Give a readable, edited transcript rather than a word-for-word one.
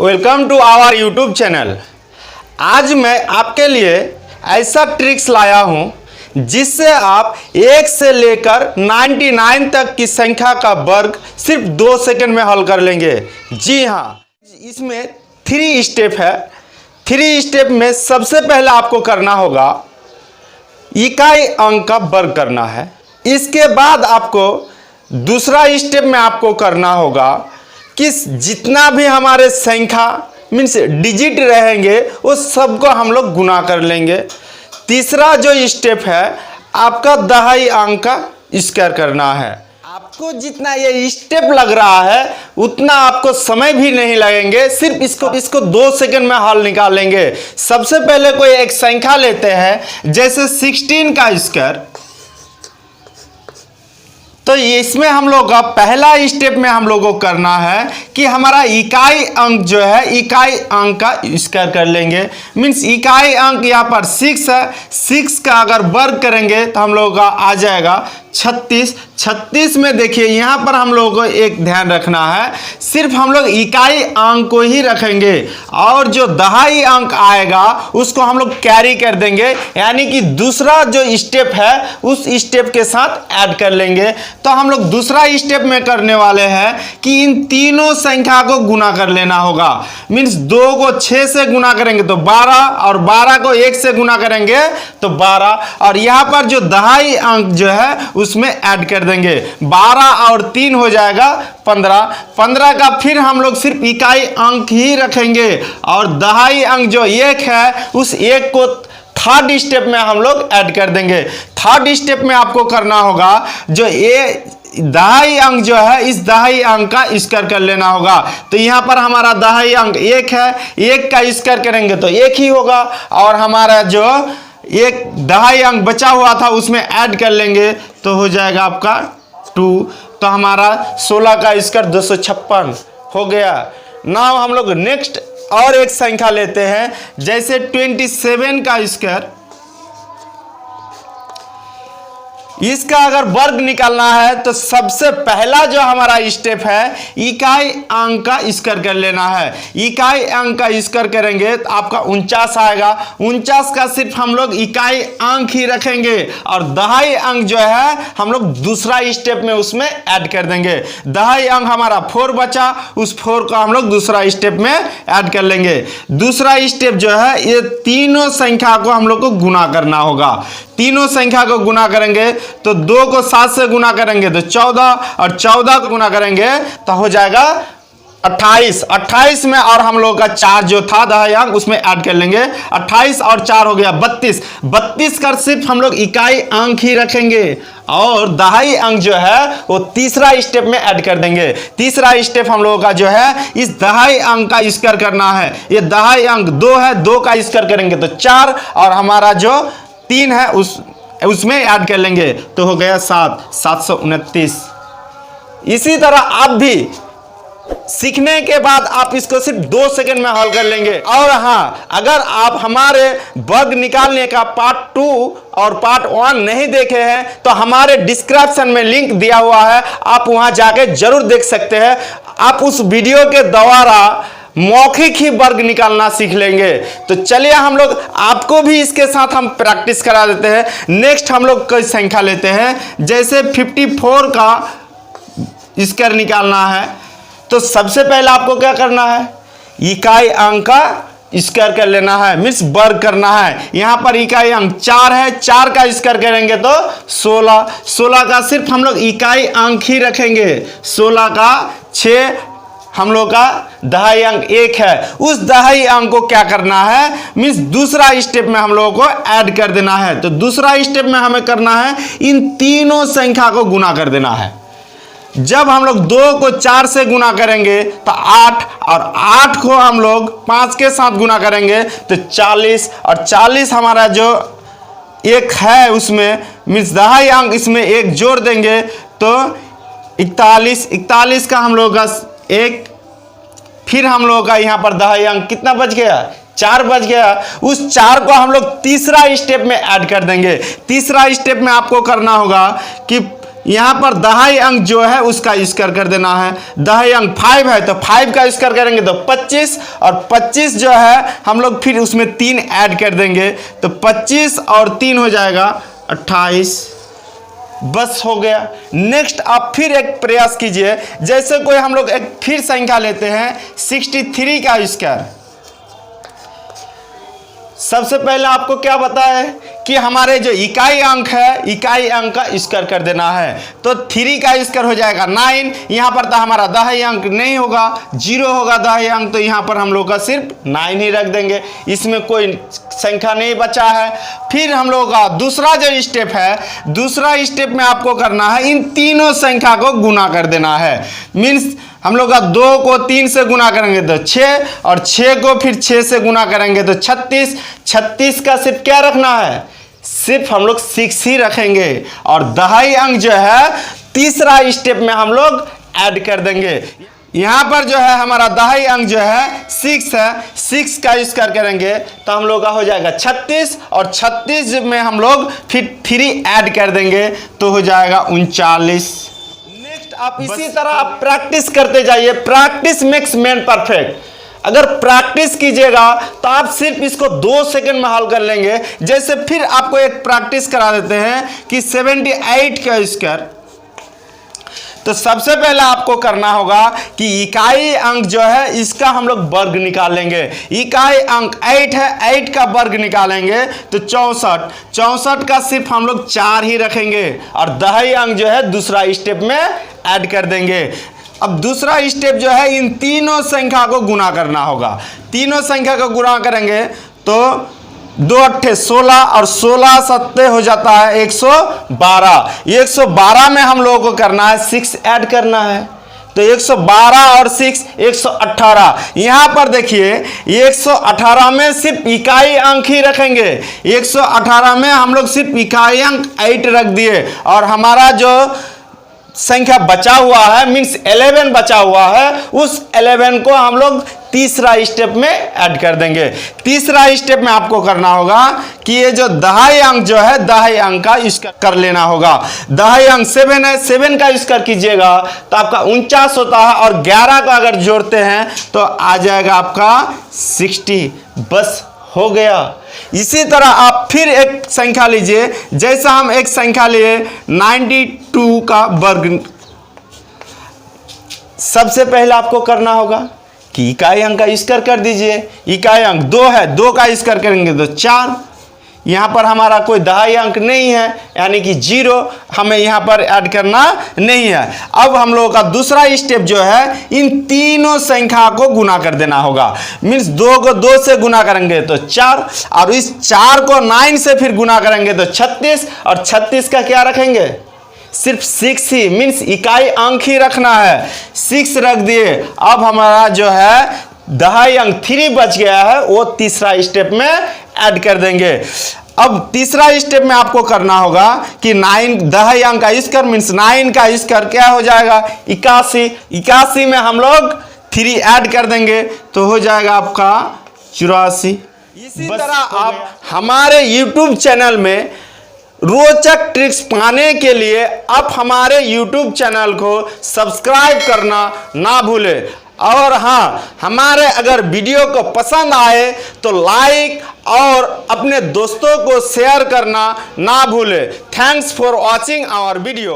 Welcome to our YouTube channel. आज मैं आपके लिए ऐसा ट्रिक्स लाया हूं जिससे आप 1 से लेकर 99 तक की संख्या का वर्ग सिर्फ 2 सेकंड में हल कर लेंगे। जी हाँ, इसमें 3 स्टेप है। 3 स्टेप में सबसे पहले आपको करना होगा इकाई अंक का वर्ग करना है। इसके बाद आपको दूसरा स्टेप में आपको करना होगा कि जितना भी हमारे संख्या मीन्स डिजिट रहेंगे उस सबको हम लोग गुना कर लेंगे। तीसरा जो स्टेप है आपका दहाई अंक का स्क्वायर करना है। आपको जितना ये स्टेप लग रहा है उतना आपको समय भी नहीं लगेंगे, सिर्फ इसको 2 सेकंड में हल निकालेंगे। सबसे पहले कोई एक संख्या लेते हैं, जैसे 16 का स्क्वायर। तो इसमें हम लोग का पहला स्टेप में हम लोगों को करना है कि हमारा इकाई अंक जो है इकाई अंक का स्क्वायर कर लेंगे। मीन्स इकाई अंक यहाँ पर 6 है, 6 का अगर वर्ग करेंगे तो हम लोगों का आ जाएगा 36। 36 में देखिए यहाँ पर हम लोगों को एक ध्यान रखना है, सिर्फ हम लोग इकाई अंक को ही रखेंगे और जो दहाई अंक आएगा उसको हम लोग कैरी कर देंगे, यानी कि दूसरा जो स्टेप है उस स्टेप के साथ ऐड कर लेंगे। तो हम लोग दूसरा स्टेप में करने वाले हैं कि इन तीनों संख्या को गुना कर लेना होगा। मीन्स 2 को 6 से गुना करेंगे तो 12 और 12 को 1 से गुना करेंगे तो 12, और यहाँ पर जो दहाई अंक जो है उसमें ऐड कर देंगे। 12 और 3 हो जाएगा 15। 15 का फिर हम लोग सिर्फ इकाई अंक ही रखेंगे और दहाई अंक जो 1 है उस 1 को थर्ड स्टेप में हम लोग ऐड कर देंगे। थर्ड स्टेप में आपको करना होगा जो ये दहाई अंक जो है इस दहाई अंक का स्क्वायर कर लेना होगा। तो यहाँ पर हमारा दहाई अंक 1 है, 1 का स्क्वायर करेंगे तो 1 ही होगा, और हमारा जो एक दहाई अंक बचा हुआ था उसमें ऐड कर लेंगे तो हो जाएगा आपका 2। तो हमारा 16 का स्क्वायर 256 हो गया। नाउ हम लोग नेक्स्ट और एक संख्या लेते हैं, जैसे 27 का स्क्वायर। इसका अगर वर्ग निकालना है तो सबसे पहला जो हमारा स्टेप है इकाई अंक का स्क्वायर कर लेना है। इकाई अंक का स्क्वायर करेंगे तो आपका 49 आएगा। 49 का सिर्फ हम लोग इकाई अंक ही रखेंगे और दहाई अंक जो है हम लोग दूसरा स्टेप में उसमें ऐड कर देंगे। दहाई अंक हमारा 4 बचा, उस 4 को हम लोग दूसरा स्टेप में ऐड कर लेंगे। दूसरा स्टेप जो है ये तीनों संख्या को हम लोग को गुना करना होगा। तीनों संख्या को गुना करेंगे तो 2 को 7 से गुना करेंगे तो 14, और 14 को गुना करेंगे तो हो जाएगा 28। 28 में और हम लोग का 4 जो था दहाई अंक उसमें ऐड कर लेंगे। 28 और 4 हो गया 32। 32 का सिर्फ हम लोग इकाई अंक ही रखेंगे और दहाई अंक जो है वो तीसरा स्टेप में ऐड कर देंगे। तीसरा स्टेप हम लोगों का जो है इस दहाई अंक का स्क्वायर करना है। ये दहाई अंक 2 है, 2 का स्क्वायर करेंगे तो 4, और हमारा जो 3 है उसमें ऐड कर लेंगे तो हो गया 729। इसी तरह आप भी सीखने के बाद आप इसको सिर्फ 2 सेकंड में हल कर लेंगे। और हाँ, अगर आप हमारे वर्ग निकालने का पार्ट 2 और पार्ट 1 नहीं देखे हैं तो हमारे डिस्क्रिप्शन में लिंक दिया हुआ है, आप वहां जाके जरूर देख सकते हैं। आप उस वीडियो के द्वारा मौखिक ही वर्ग निकालना सीख लेंगे। तो चलिए हम लोग आपको भी इसके साथ हम प्रैक्टिस करा देते हैं। नेक्स्ट हम लोग कोई संख्या लेते हैं, जैसे 54 का स्क्वायर निकालना है। तो सबसे पहले आपको क्या करना है, इकाई अंक का स्क्वायर कर लेना है, मीन्स वर्ग करना है। यहां पर इकाई अंक 4 है, 4 का स्क्वायर करेंगे तो 16। 16 का सिर्फ हम लोग इकाई अंक ही रखेंगे। 16 का 6 हम लोग का दहाई अंक 1 है, उस दहाई अंक को क्या करना है, मीन्स दूसरा स्टेप में हम लोगों को ऐड कर देना है। तो दूसरा स्टेप में हमें करना है इन तीनों संख्या को गुना कर देना है। जब हम लोग 2 को 4 से गुना करेंगे तो 8, और 8 को हम लोग 5 के साथ गुना करेंगे तो 40, और 40 हमारा जो 1 है उसमें मीन्स दहाई अंक इसमें 1 जोड़ देंगे तो 41। 41 का हम लोग का 1, फिर हम लोगों का यहाँ पर दहाई अंक कितना बच गया, 4 बच गया। उस 4 को हम लोग तीसरा स्टेप में ऐड कर देंगे। तीसरा स्टेप में आपको करना होगा कि यहाँ पर दहाई अंक जो है उसका स्क्वायर कर देना है। दहाई अंक 5 है तो 5 का स्क्वायर करेंगे तो 25, और 25 जो है हम लोग फिर उसमें 3 ऐड कर देंगे तो 25 और 3 हो जाएगा 28। बस हो गया। नेक्स्ट आप फिर एक प्रयास कीजिए, जैसे कोई हम लोग एक फिर संख्या लेते हैं 63 का स्क्वायर। सबसे पहले आपको क्या बताया कि हमारे जो इकाई अंक है, इकाई अंक का स्क्वायर कर देना है। तो 3 का स्क्वायर हो जाएगा 9। यहाँ पर तो हमारा दहाई अंक नहीं होगा, 0 होगा दहाई अंक, तो यहाँ पर हम लोग का सिर्फ 9 ही रख देंगे, इसमें कोई संख्या नहीं बचा है। फिर हम लोग का दूसरा जो स्टेप है, दूसरा स्टेप में आपको करना है इन तीनों संख्या को गुना कर देना है। मीन्स हम लोग का 2 को 3 से गुना करेंगे तो 6, और 6 को फिर 6 से गुना करेंगे तो 36। 36 का सिर्फ क्या रखना है, सिर्फ हम लोग 6 ही रखेंगे, और दहाई अंक जो है तीसरा स्टेप में हम लोग ऐड कर देंगे। यहाँ पर जो है हमारा दहाई अंक जो है 6 है, 6 का स्क्वायर करेंगे तो हम लोग का हो जाएगा 36, और 36 में हम लोग फिर 3 ऐड कर देंगे तो हो जाएगा 39। आप इसी तरह आप प्रैक्टिस करते जाइए। Practice makes man perfect. अगर प्रैक्टिस कीजिएगा तो आप सिर्फ इसको 2 सेकंड में हल कर लेंगे। जैसे फिर आपको एक प्रैक्टिस करा देते हैं कि 78 का स्क्वायर। तो सबसे पहले आपको करना होगा कि इकाई अंक जो है इसका हम लोग वर्ग निकालेंगे। इकाई अंक 8 है, 8 का वर्ग निकालेंगे तो 64। 64 का सिर्फ हम लोग 4 ही रखेंगे, और दहाई अंक जो है दूसरा स्टेप में ऐड कर देंगे। अब दूसरा स्टेप जो है इन तीनों संख्या को गुना करना होगा। तीनों संख्या को गुना करेंगे तो 2 अट्ठे 16, और 16 सत्ते हो जाता है 112। 112 में हम लोगों को करना है 6 ऐड करना है, तो 112 और 6 118। यहाँ पर देखिए 118 में सिर्फ इकाई अंक ही रखेंगे। 118 में हम लोग सिर्फ इकाई अंक 8 रख दिए, और हमारा जो संख्या बचा हुआ है मीन्स 11 बचा हुआ है, उस 11 को हम लोग तीसरा स्टेप में ऐड कर देंगे। तीसरा स्टेप में आपको करना होगा कि ये जो दहाई अंक जो है दहाई अंक का स्क्वायर कर लेना होगा। दहाई अंक 7 है, 7 का स्क्वायर कीजिएगा तो आपका 49 होता है, और 11 को अगर जोड़ते हैं तो आ जाएगा आपका 60। बस हो गया। इसी तरह आप फिर एक संख्या लीजिए, जैसा हम एक संख्या लिए 92 का वर्ग। सबसे पहले आपको करना होगा कि इकाई अंक का स्क्वायर कर दीजिए। इकाई अंक 2 है, 2 का स्क्वायर करेंगे तो 4। यहाँ पर हमारा कोई दहाई अंक नहीं है, यानी कि 0 हमें यहाँ पर ऐड करना नहीं है। अब हम लोगों का दूसरा स्टेप जो है इन तीनों संख्या को गुना कर देना होगा। मीन्स 2 को 2 से गुना करेंगे तो 4, और इस 4 को 9 से फिर गुना करेंगे तो 36, और 36 का क्या रखेंगे, सिर्फ 6 ही, मीन्स इकाई अंक ही रखना है। 6 रख दिए। अब हमारा जो है दहाई अंक 3 बच गया है, वो तीसरा स्टेप में ऐड कर देंगे। अब तीसरा स्टेप में आपको करना होगा कि 9 दहाई अंक का स्क्वायर मीन्स 9 का स्क्वायर क्या हो जाएगा 81। 81 में हम लोग 3 ऐड कर देंगे तो हो जाएगा आपका 84। इसी तरह आप हमारे YouTube चैनल में रोचक ट्रिक्स पाने के लिए आप हमारे YouTube चैनल को सब्सक्राइब करना ना भूलें। और हाँ, हमारे अगर वीडियो को पसंद आए तो लाइक और अपने दोस्तों को शेयर करना ना भूलें। Thanks for watching our video.